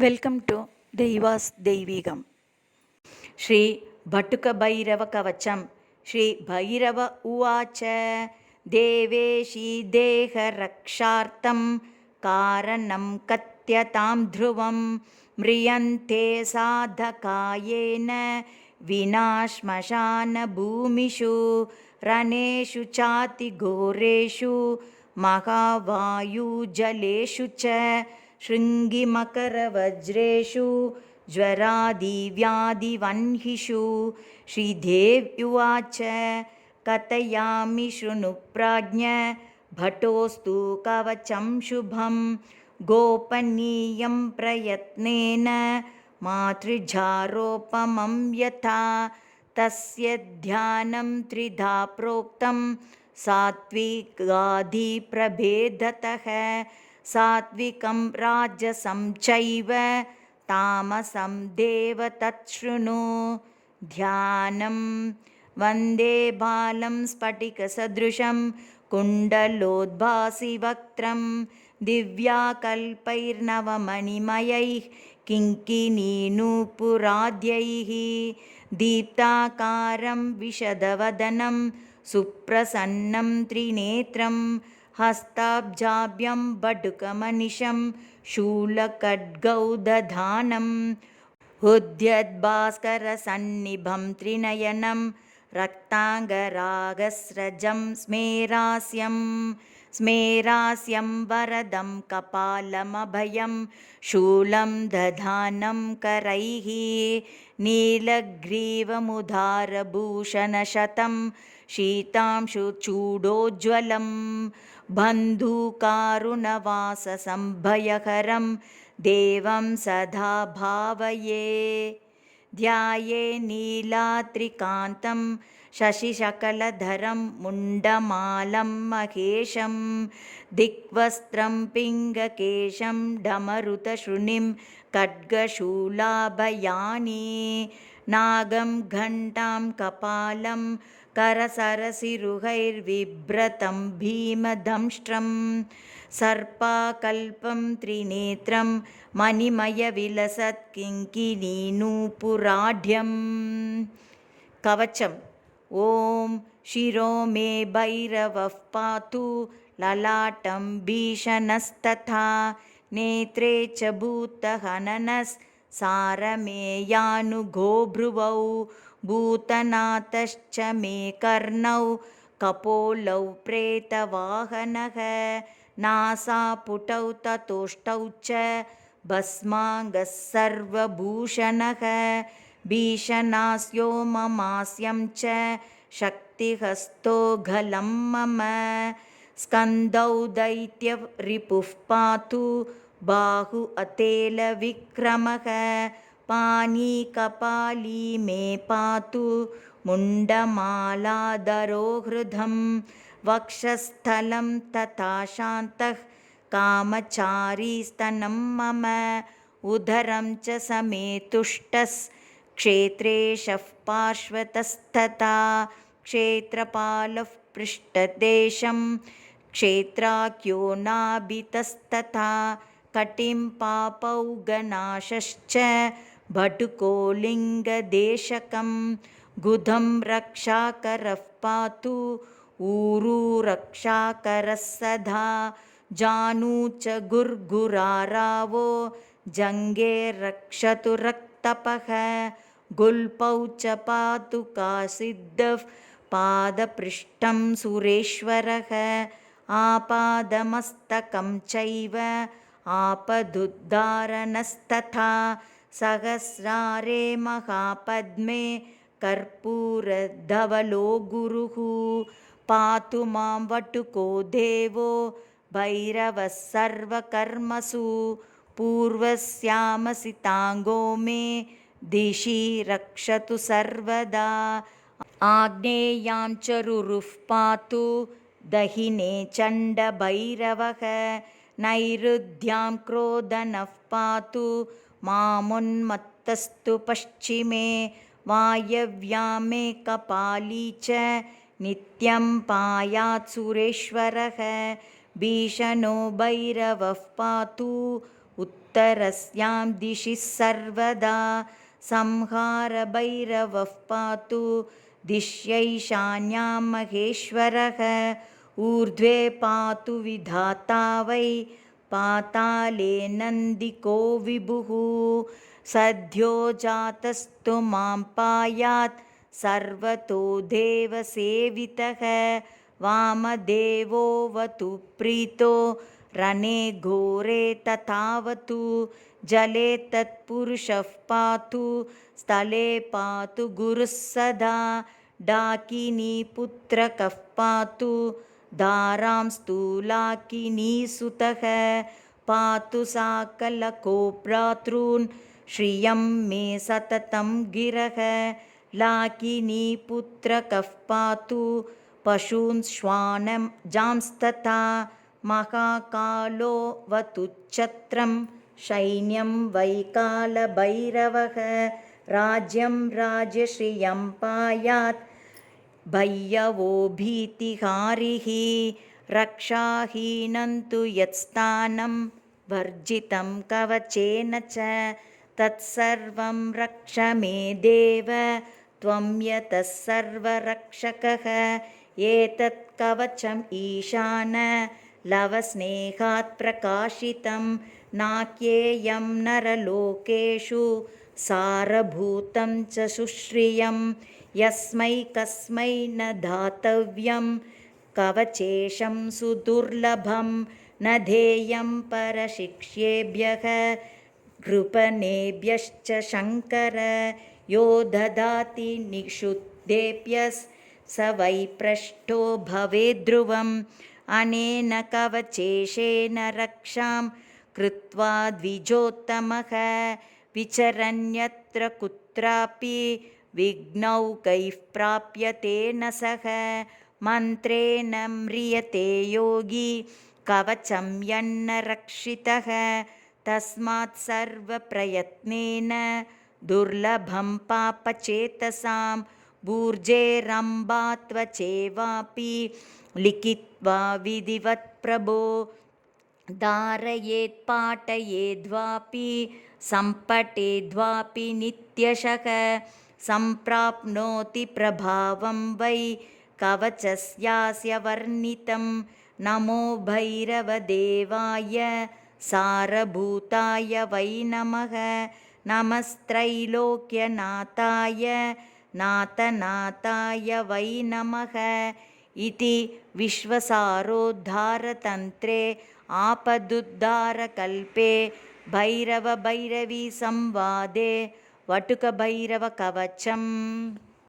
Welcome to దైవాస్ దైవీగం. శ్రీ భటుక భైరవ కవచం. శ్రీ భైరవ ఉవాచ దేవేశీ దేహరక్షార్థం కారణం కత్యతాం ధ్రువం మ్రియంతే సాధకాయేన వినా శ్మశాన భూమిషు రణేషు చాతి ఘోరేషు మహావాయుజలేషు చ శృంగిమకరవజ్రేషు జ్వరాదివ్యాధివన్హిషు. శ్రీదేవ్యువాచ కథయామి శృణు ప్రాజ్ఞ భటోస్తు కవచం శుభం గోపనీయం ప్రయత్నేన మాతృజారోపమం యథా తస్య ధ్యానం త్రిధా ప్రోక్తం సాత్వికాదిప్రభేదతః సాత్వికం రాజసం చైవ తామసం దేవ తచ్ఛృణు. ధ్యానం వందే బాలం స్ఫటికసదృశం కుండలోద్భాసివక్త్రం దివ్యాకల్పైర్నవమణిమయైః కింకిణీనూపురాద్యైః దీప్తాకారం విశదవదనం సుప్రసన్నం త్రినేత్రం హస్తాబ్జాభ్యం బటుకమనిశం శూలఖడ్గౌదధానం ఉద్యద్భాస్కరసన్నిభం త్రినయనం రక్తాంగరాగస్రజం స్మేరాస్యం వరదం కపాలమభయం శూలం దధానం కరైః నీలగ్రీవముదారభూషణశతం శీతాంశుచూడోజ్వలం బంధూకారుణవాససంభయహరం దేవం సదా భావయే. ధ్యాయే నీలాత్రికాంతం శశిశకలధరం ముండమాలం మహేశం దిగ్వస్త్రం పింగకేశం డమరుతశృణిం ఖడ్గశూలాభయాని నాగం ఘంటాం కపాలం करसरसिरुहैर्विभ्रतं भीमदंष्ट्रं सर्पाकल्पं त्रिनेत्रं मणिमयविलसत्किङ्किणीनूपुराढ्यं. कवचम्. ॐ शिरो मे भैरवः पातु ललाटं भीषणस्तथा नेत्रे च भूतहननस्सारमेयानुगो भ्रुवौ भूतनाथश्च मे कर्णौ कपोलौ प्रेतवाहनः नासापुटौ ततोष्टौ च भस्माङ्गः सर्वभूषणः भीषणास्यो ममास्यं च शक्तिहस्तो घलं मम स्कन्दौ दैत्यरिपुः पातु बाहु अतेलविक्रमः पानी कपाली मे पातु मुण्डमालाधरो हृदं वक्षस्थलं तथा शान्तः कामचारी स्तनं मम उदरं च समे तुष्टः क्षेत्रेशः पार्श्वतस्तथा क्षेत्रपालः पृष्ठदेशं क्षेत्राख्यो नाभितस्तथा कटिं पापौगनाशश्च भटुको लिङ्गदेशकं गुधं रक्षाकरः पातु ऊरुरक्षाकरः सदा जानू च गुर्गुरारावो जङ्गे रक्षतु रक्तपः गुल्पौ च पातु कासिद्धः पादपृष्ठं सुरेश्वरः आपादमस्तकं चैव आपदुद्धारणस्तथा सहस्रारे महापद्मे कर्पूरधवलो गुरुः पातु मां वटुको देवो भैरवः सर्वकर्मसु पूर्वस्यामसिताङ्गो मे दिशि रक्षतु सर्वदा आग्नेयां च रुरुः पातु दहिने चण्डभैरवः नैऋत्यां क्रोधनः पातु मामुन्मत्तस्तु पश्चिमे वायव्यां मे कपाली च नित्यं पायात् सुरेश्वरः भीषणो भैरवः पातु उत्तरस्यां दिशि सर्वदा संहारभैरवः पातु दिश्यैशान्यां महेश्वरः ऊर्ध्वे पातु विधाता वै पाताले नन्दिको विभुः सद्यो जातस्तु मां पायात् सर्वतो देवसेवितः वामदेवोऽवतु प्रीतो रणे घोरे तथावतु जले तत्पुरुषः पातु स्थले पातु गुरुः सदा डाकिनीपुत्रकः पातु धारां स्थूलाकिनीसुतः पातु साकलको भ्रातॄन् श्रियं मे सततं गिरः लाकिनीपुत्रकः पातु पशून् श्वानं जांस्तथा महाकालो वतु छत्रं सैन्यं वैकालभैरवः राज्यं राजश्रियं पायात् भय्यवो भीतिहारिः रक्षाहीनं तु यत्स्थानं वर्जितं कवचेन च तत्सर्वं रक्ष मे देव त्वं यतः सर्वरक्षकः एतत् कवचम् ईशान लवस्नेहात् प्रकाशितं नाक्येयं नरलोकेषु सारभूतं च सुश्रियं यस्मै कस्मै न दातव्यं कवचेशं सुदुर्लभं न देयं परशिक्ष्येभ्यः कृपणेभ्यश्च शङ्कर यो ददाति निषुद्धेभ्यः स वै पृष्ठो भवेद्ध्रुवम् अनेन कवचेशेन रक्षां कृत्वा द्विजोत्तमः विचरन्यत्र कुत्रापि विघ्नौकैः प्राप्यते न सः मन्त्रेण म्रियते योगी कवचं यन्न रक्षितः तस्मात् सर्वप्रयत्नेन दुर्लभं पापचेतसां भूर्जेरम्बा त्वचेवापि लिखित्वा विधिवत् प्रभो धारयेत् पाठयेद्वापि सम्पठेद्वापि नित्यशः सम्प्राप्नोति प्रभावं वै कवचस्यास्य वर्णितं नमो भैरवदेवाय सारभूताय वै नमः नमस्त्रैलोक्यनाथाय नाथनाथाय वै नमः इति विश्वसारोद्धारतन्त्रे आपदुद्धारकल्पे भैरवभैरवी संवादे वटुकभैरवकवचम्